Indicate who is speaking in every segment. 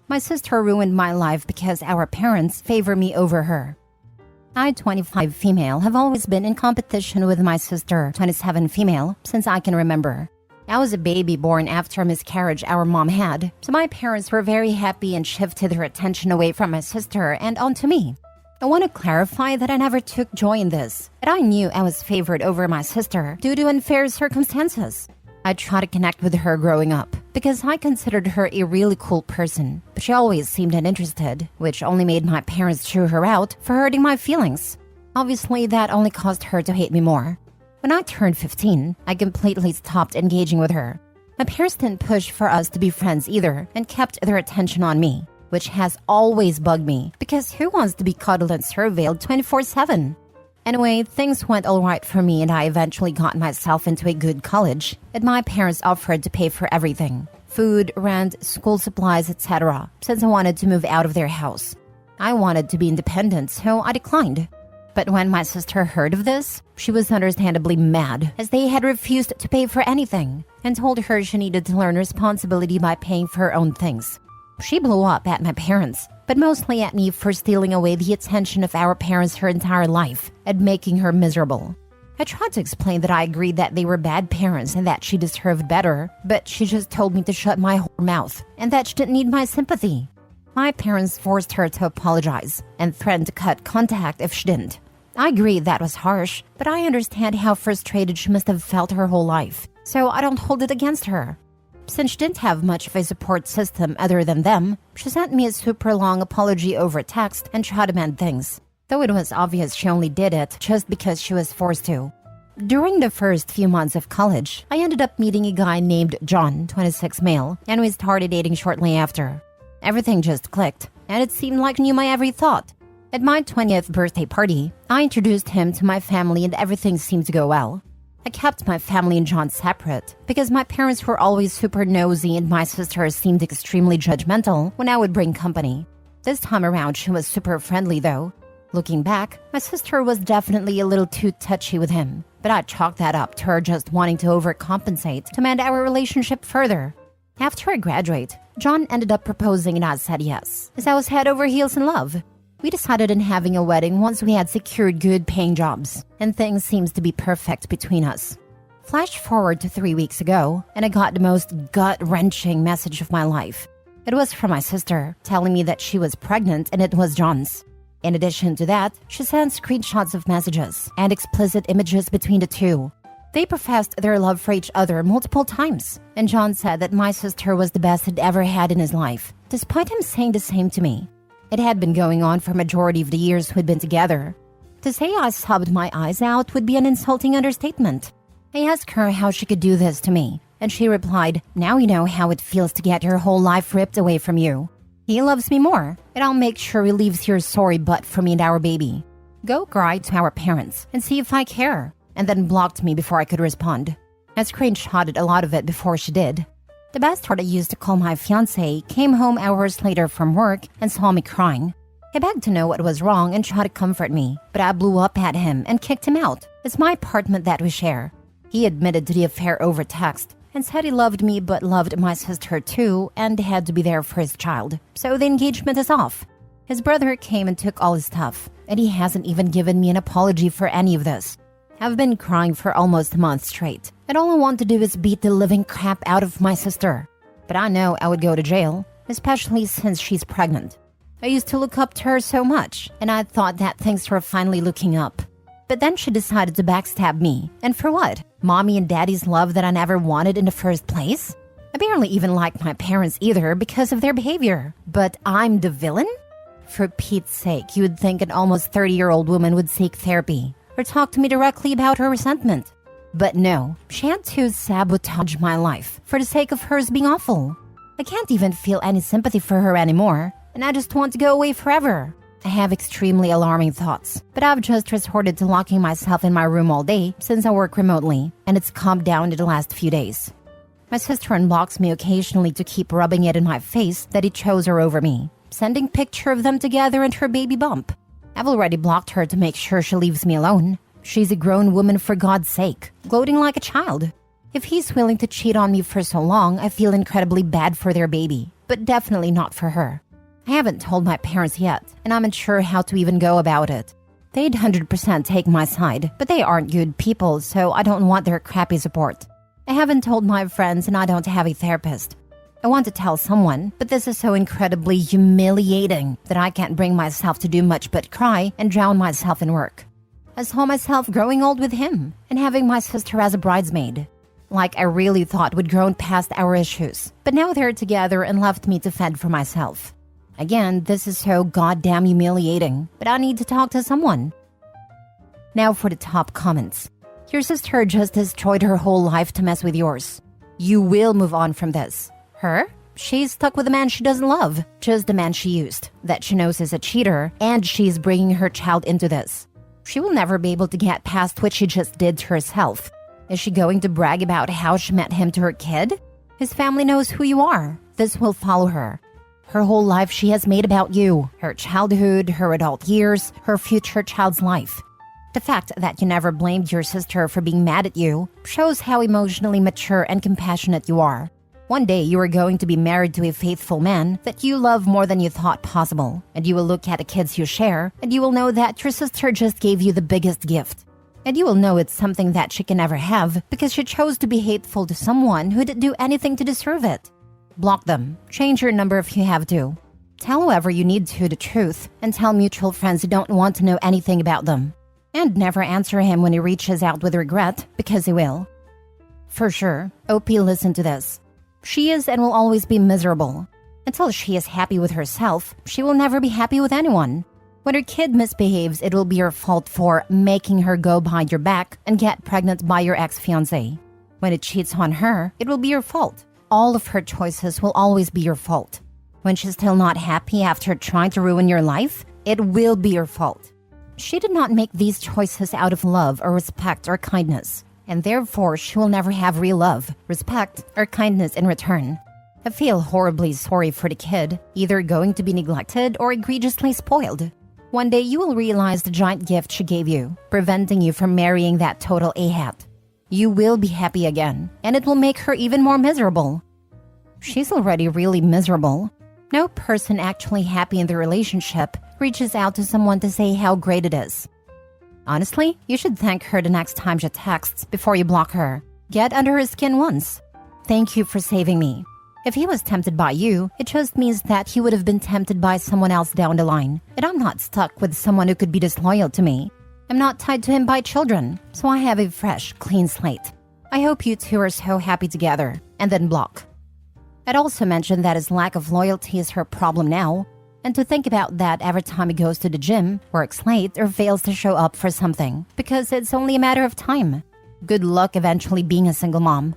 Speaker 1: My sister ruined my life because our parents favor me over her. I, 25 female, have always been in competition with my sister, 27 female, since I can remember. I was a baby born after a miscarriage our mom had, so my parents were very happy and shifted their attention away from my sister and onto me. I want to clarify that I never took joy in this, but I knew I was favored over my sister due to unfair circumstances. I tried to connect with her growing up because I considered her a really cool person, but she always seemed uninterested, which only made my parents chew her out for hurting my feelings. Obviously, that only caused her to hate me more. When I turned 15, I completely stopped engaging with her. My parents didn't push for us to be friends either and kept their attention on me, which has always bugged me because who wants to be cuddled and surveilled 24/7? Anyway, things went alright for me and I eventually got myself into a good college, and my parents offered to pay for everything: food, rent, school supplies, etc., since I wanted to move out of their house. I wanted to be independent, so I declined. But when my sister heard of this, she was understandably mad, as they had refused to pay for anything and told her she needed to learn responsibility by paying for her own things. She blew up at my parents, but mostly at me for stealing away the attention of our parents her entire life and making her miserable. I tried to explain that I agreed that they were bad parents and that she deserved better, but she just told me to shut my whole mouth and that she didn't need my sympathy. My parents forced her to apologize and threatened to cut contact if she didn't. I agree that was harsh, but I understand how frustrated she must have felt her whole life, so I don't hold it against her. Since she didn't have much of a support system other than them, she sent me a super long apology over text and tried to mend things, though it was obvious she only did it just because she was forced to. During the first few months of college, I ended up meeting a guy named John, 26 male, and we started dating shortly after. Everything just clicked, and it seemed like he knew my every thought. At my 20th birthday party, I introduced him to my family and everything seemed to go well. I kept my family and John separate because my parents were always super nosy and my sister seemed extremely judgmental when I would bring company. This time around, she was super friendly though. Looking back, my sister was definitely a little too touchy with him, but I chalked that up to her just wanting to overcompensate to mend our relationship further. After I graduate, John ended up proposing and I said yes, as I was head over heels in love. We decided on having a wedding once we had secured good paying jobs, and things seems to be perfect between us. Flash forward to 3 weeks ago, and I got the most gut-wrenching message of my life. It was from my sister, telling me that she was pregnant and it was John's. In addition to that, she sent screenshots of messages and explicit images between the two. They professed their love for each other multiple times, and John said that my sister was the best he'd ever had in his life, despite him saying the same to me. It had been going on for a majority of the years we'd been together. To say I sobbed my eyes out would be an insulting understatement. I asked her how she could do this to me, and she replied, "Now you know how it feels to get your whole life ripped away from you. He loves me more, and I'll make sure he leaves your sorry butt for me and our baby. Go cry to our parents and see if I care," and then blocked me before I could respond. I screenshotted a lot of it before she did. The best word I used to call my fiancé came home hours later from work and saw me crying. He begged to know what was wrong and tried to comfort me, but I blew up at him and kicked him out. It's my apartment that we share. He admitted to the affair over text and said he loved me but loved my sister too and had to be there for his child, so the engagement is off. His brother came and took all his stuff, and he hasn't even given me an apology for any of this. I've been crying for almost a month straight, and all I want to do is beat the living crap out of my sister. But I know I would go to jail, especially since she's pregnant. I used to look up to her so much, and I thought that things were finally looking up. But then she decided to backstab me, and for what? Mommy and daddy's love that I never wanted in the first place? I barely even like my parents either because of their behavior, but I'm the villain? For Pete's sake, you would think an almost 30-year-old woman would seek therapy or talk to me directly about her resentment. But no, she had to sabotage my life for the sake of hers being awful. I can't even feel any sympathy for her anymore, and I just want to go away forever. I have extremely alarming thoughts, but I've just resorted to locking myself in my room all day since I work remotely, and it's calmed down in the last few days. My sister unblocks me occasionally to keep rubbing it in my face that he chose her over me, sending picture of them together and her baby bump. I've already blocked her to make sure she leaves me alone. She's a grown woman for God's sake, gloating like a child. If he's willing to cheat on me for so long, I feel incredibly bad for their baby, but definitely not for her. I haven't told my parents yet, and I'm unsure how to even go about it. They'd 100% take my side, but they aren't good people, so I don't want their crappy support. I haven't told my friends, and I don't have a therapist. I want to tell someone, but this is so incredibly humiliating that I can't bring myself to do much but cry and drown myself in work. I saw myself growing old with him and having my sister as a bridesmaid. Like I really thought we'd grown past our issues, but now they're together and left me to fend for myself. Again, this is so goddamn humiliating, but I need to talk to someone. Now for the top comments. Your sister just destroyed her whole life to mess with yours. You will move on from this. Her? She's stuck with a man she doesn't love, just the man she used, that she knows is a cheater, and she's bringing her child into this. She will never be able to get past what she just did to herself. Is she going to brag about how she met him to her kid? His family knows who you are. This will follow her. Her whole life she has made about you, her childhood, her adult years, her future child's life. The fact that you never blamed your sister for being mad at you shows how emotionally mature and compassionate you are. One day you are going to be married to a faithful man that you love more than you thought possible, and you will look at the kids you share, and you will know that your sister just gave you the biggest gift. And you will know it's something that she can never have because she chose to be hateful to someone who didn't do anything to deserve it. Block them. Change your number if you have to. Tell whoever you need to the truth, and tell mutual friends who don't want to know anything about them. And never answer him when he reaches out with regret, because he will. For sure, OP, listen to this. She is and will always be miserable. Until she is happy with herself, she will never be happy with anyone. When her kid misbehaves, it will be your fault for making her go behind your back and get pregnant by your ex-fiancé. When it cheats on her, it will be your fault. All of her choices will always be your fault. When she's still not happy after trying to ruin your life, it will be your fault. She did not make these choices out of love or respect or kindness, and therefore she will never have real love, respect, or kindness in return. I feel horribly sorry for the kid, either going to be neglected or egregiously spoiled. One day you will realize the giant gift she gave you, preventing you from marrying that total a-hat. You will be happy again, and it will make her even more miserable. She's already really miserable. No person actually happy in the relationship reaches out to someone to say how great it is. Honestly, you should thank her the next time she texts before you block her. Get under her skin once. Thank you for saving me. If he was tempted by you, it just means that he would have been tempted by someone else down the line. And I'm not stuck with someone who could be disloyal to me. I'm not tied to him by children, so I have a fresh, clean slate. I hope you two are so happy together. And then block. I'd also mention that his lack of loyalty is her problem now, and to think about that every time he goes to the gym, works late, or fails to show up for something, because it's only a matter of time. Good luck eventually being a single mom.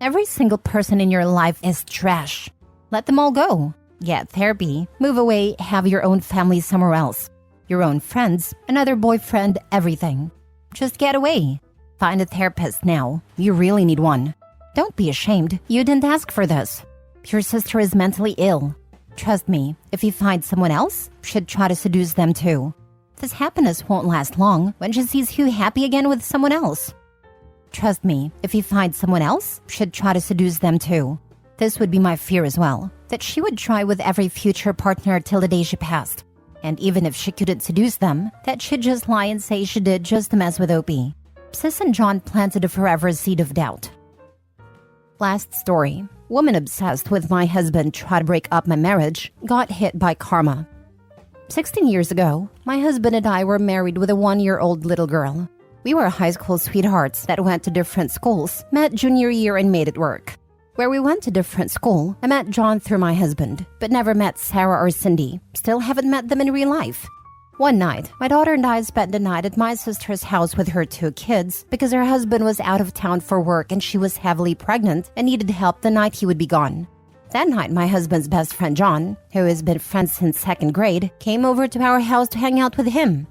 Speaker 1: Every single person in your life is trash. Let them all go. Get therapy, move away, have your own family somewhere else. Your own friends, another boyfriend, everything. Just get away. Find a therapist now. You really need one. Don't be ashamed. You didn't ask for this. Your sister is mentally ill. Trust me, if you find someone else, she'd try to seduce them too. This happiness won't last long when she sees you happy again with someone else. Trust me, if you find someone else, she'd try to seduce them too. This would be my fear as well, that she would try with every future partner till the day she passed. And even if she couldn't seduce them, that she'd just lie and say she did just to mess with Opie. Sis and John planted a forever seed of doubt. Last story. Woman obsessed with my husband tried to break up my marriage, got hit by karma. 16 years ago, my husband and I were married with a 1-year-old little girl. We were high school sweethearts that went to different schools, met junior year and made it work. Where we went to different school, I met John through my husband, but never met Sarah or Cindy. Still haven't met them in real life. One night, my daughter and I spent the night at my sister's house with her 2 kids because her husband was out of town for work and she was heavily pregnant and needed help the night he would be gone. That night, my husband's best friend John, who has been friends since 2nd grade, came over to our house to hang out with him.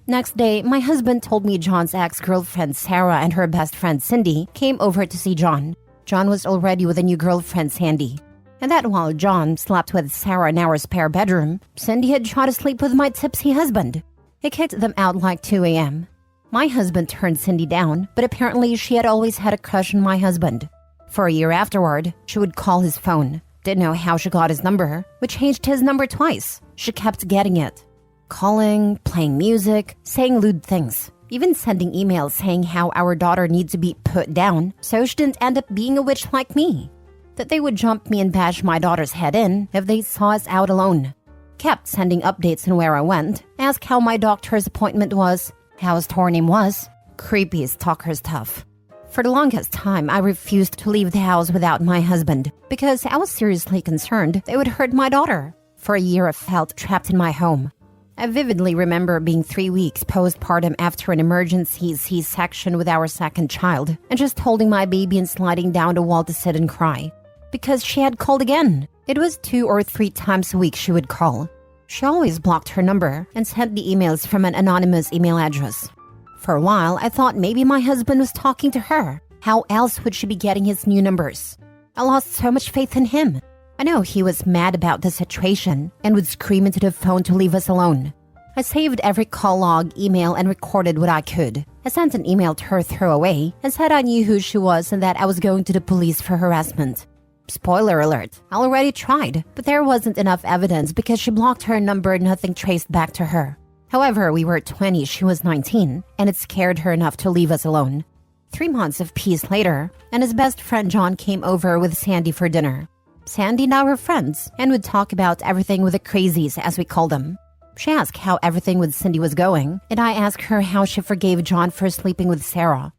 Speaker 1: Next day, my husband told me John's ex-girlfriend Sarah and her best friend Cindy came over to see John. John was already with a new girlfriend, Sandy. And that while John slept with Sarah in our spare bedroom, Cindy had tried to sleep with my tipsy husband. He kicked them out like 2 a.m. My husband turned Cindy down, but apparently she had always had a crush on my husband. For a year afterward, she would call his phone. Didn't know how she got his number, but changed his number twice. She kept getting it. Calling, playing music, saying lewd things. Even sending emails saying how our daughter needs to be put down so she didn't end up being a witch like me. That they would jump me and bash my daughter's head in if they saw us out alone. Kept sending updates on where I went, asked how my doctor's appointment was, how his tournament was. Creepy stalker stuff. For the longest time, I refused to leave the house without my husband because I was seriously concerned they would hurt my daughter. For a year, I felt trapped in my home. I vividly remember being 3 weeks postpartum after an emergency C-section with our second child and just holding my baby and sliding down the wall to sit and cry. Because she had called again. It was 2 or 3 times a week she would call. She always blocked her number and sent the emails from an anonymous email address. For a while, I thought maybe my husband was talking to her. How else would she be getting his new numbers? I lost so much faith in him. I know he was mad about the situation and would scream into the phone to leave us alone. I saved every call log, email, and recorded what I could. I sent an email to her throwaway and said I knew who she was and that I was going to the police for harassment. Spoiler alert, I already tried, but there wasn't enough evidence because she blocked her number and nothing traced back to her. However, we were 20, she was 19, and it scared her enough to leave us alone. 3 months of peace later, and his best friend John came over with Sandy for dinner. Sandy and I were friends and would talk about everything with the crazies, as we called them. She asked how everything with Cindy was going, and I asked her how she forgave John for sleeping with Sarah.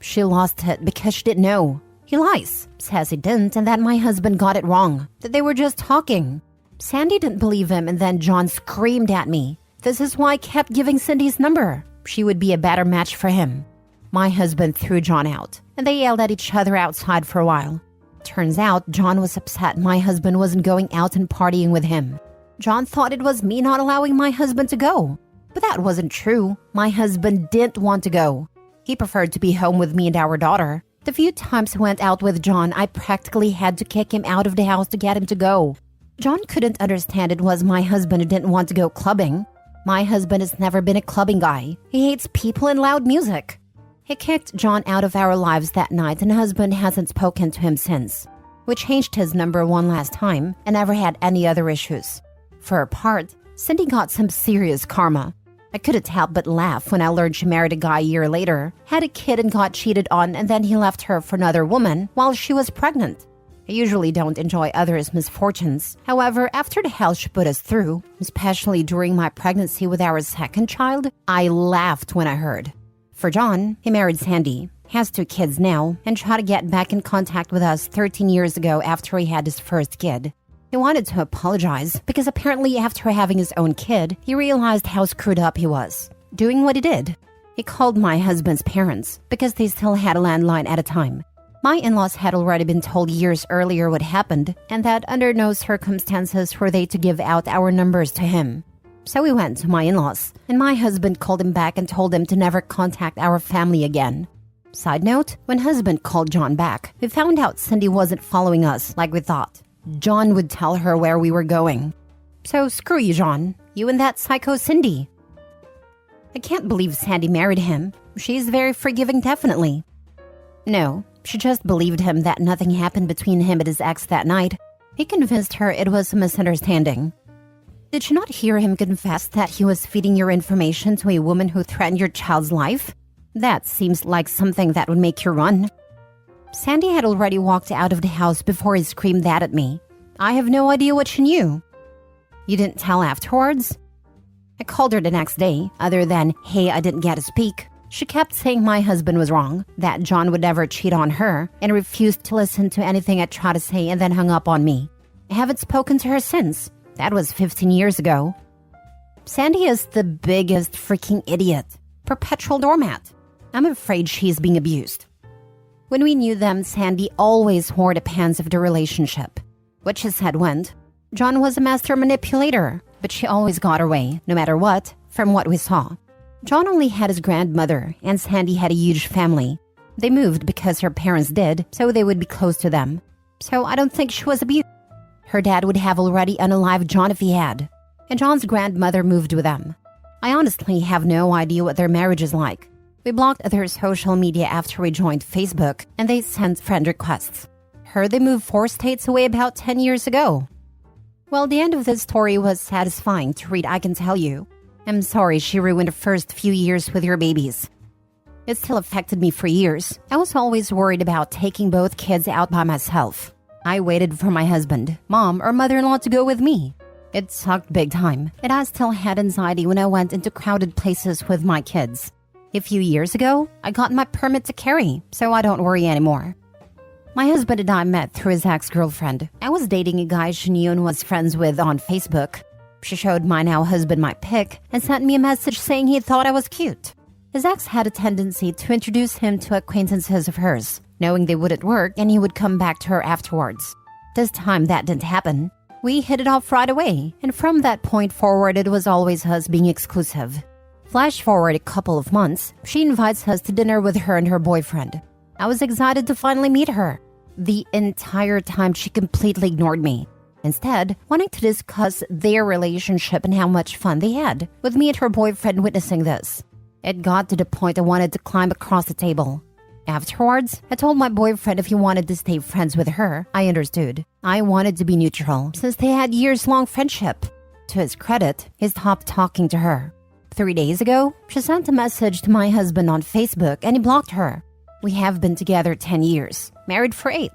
Speaker 1: She lost it because she didn't know. He lies, says he didn't, and that my husband got it wrong, that they were just talking. Sandy didn't believe him, and then John screamed at me. This is why I kept giving Cindy's number. She would be a better match for him. My husband threw John out, and they yelled at each other outside for a while. Turns out, John was upset my husband wasn't going out and partying with him. John thought it was me not allowing my husband to go. But that wasn't true. My husband didn't want to go. He preferred to be home with me and our daughter. The few times I went out with John, I practically had to kick him out of the house to get him to go. John couldn't understand it was my husband who didn't want to go clubbing. My husband has never been a clubbing guy. He hates people and loud music. He kicked John out of our lives that night and husband hasn't spoken to him since. We changed his number one last time and never had any other issues. For her part, Cindy got some serious karma. I couldn't help but laugh when I learned she married a guy a year later, had a kid and got cheated on, and then he left her for another woman while she was pregnant. I usually don't enjoy others' misfortunes. However, after the hell she put us through, especially during my pregnancy with our second child, I laughed when I heard. For John, he married Sandy, has 2 kids now, and tried to get back in contact with us 13 years ago after he had his first kid. He wanted to apologize because apparently after having his own kid, he realized how screwed up he was, doing what he did. He called my husband's parents because they still had a landline at a time. My in-laws had already been told years earlier what happened and that under no circumstances were they to give out our numbers to him. So we went to my in-laws, and my husband called him back and told him to never contact our family again. Side note, when husband called John back, we found out Cindy wasn't following us like we thought. John would tell her where we were going. So screw you, John. You and that psycho Cindy. I can't believe Sandy married him. She's very forgiving, definitely. No, she just believed him that nothing happened between him and his ex that night. He convinced her it was a misunderstanding. Did you not hear him confess that he was feeding your information to a woman who threatened your child's life? That seems like something that would make you run. Sandy had already walked out of the house before he screamed that at me. I have no idea what she knew. You didn't tell afterwards? I called her the next day, other than, hey, I didn't get to speak. She kept saying my husband was wrong, that John would never cheat on her, and refused to listen to anything I tried to say and then hung up on me. I haven't spoken to her since. That was 15 years ago. Sandy is the biggest freaking idiot. Perpetual doormat. I'm afraid she's being abused. When we knew them, Sandy always wore the pants of the relationship. What she said went. John was a master manipulator, but she always got her way, no matter what, from what we saw. John only had his grandmother, and Sandy had a huge family. They moved because her parents did, so they would be close to them. So I don't think she was abused. Her dad would have already unalived John if he had. And John's grandmother moved with them. I honestly have no idea what their marriage is like. We blocked their social media after we joined Facebook, and they sent friend requests. Heard they moved 4 states away about 10 years ago. Well, the end of this story was satisfying to read, I can tell you. I'm sorry she ruined the first few years with your babies. It still affected me for years. I was always worried about taking both kids out by myself. I waited for my husband, mom, or mother-in-law to go with me. It sucked big time, and I still had anxiety when I went into crowded places with my kids. A few years ago, I got my permit to carry, so I don't worry anymore. My husband and I met through his ex-girlfriend. I was dating a guy she knew and was friends with on Facebook. She showed my now husband my pic and sent me a message saying he thought I was cute. His ex had a tendency to introduce him to acquaintances of hers, knowing they wouldn't work and he would come back to her afterwards. This time that didn't happen. We hit it off right away, and from that point forward it was always us being exclusive. Flash forward a couple of months, she invites us to dinner with her and her boyfriend. I was excited to finally meet her. The entire time she completely ignored me, instead wanting to discuss their relationship and how much fun they had, with me and her boyfriend witnessing this. It got to the point I wanted to climb across the table. Afterwards, I told my boyfriend if he wanted to stay friends with her, I understood. I wanted to be neutral, since they had years-long friendship. To his credit, he stopped talking to her. 3 days ago, she sent a message to my husband on Facebook and he blocked her. We have been together 10 years, married for 8.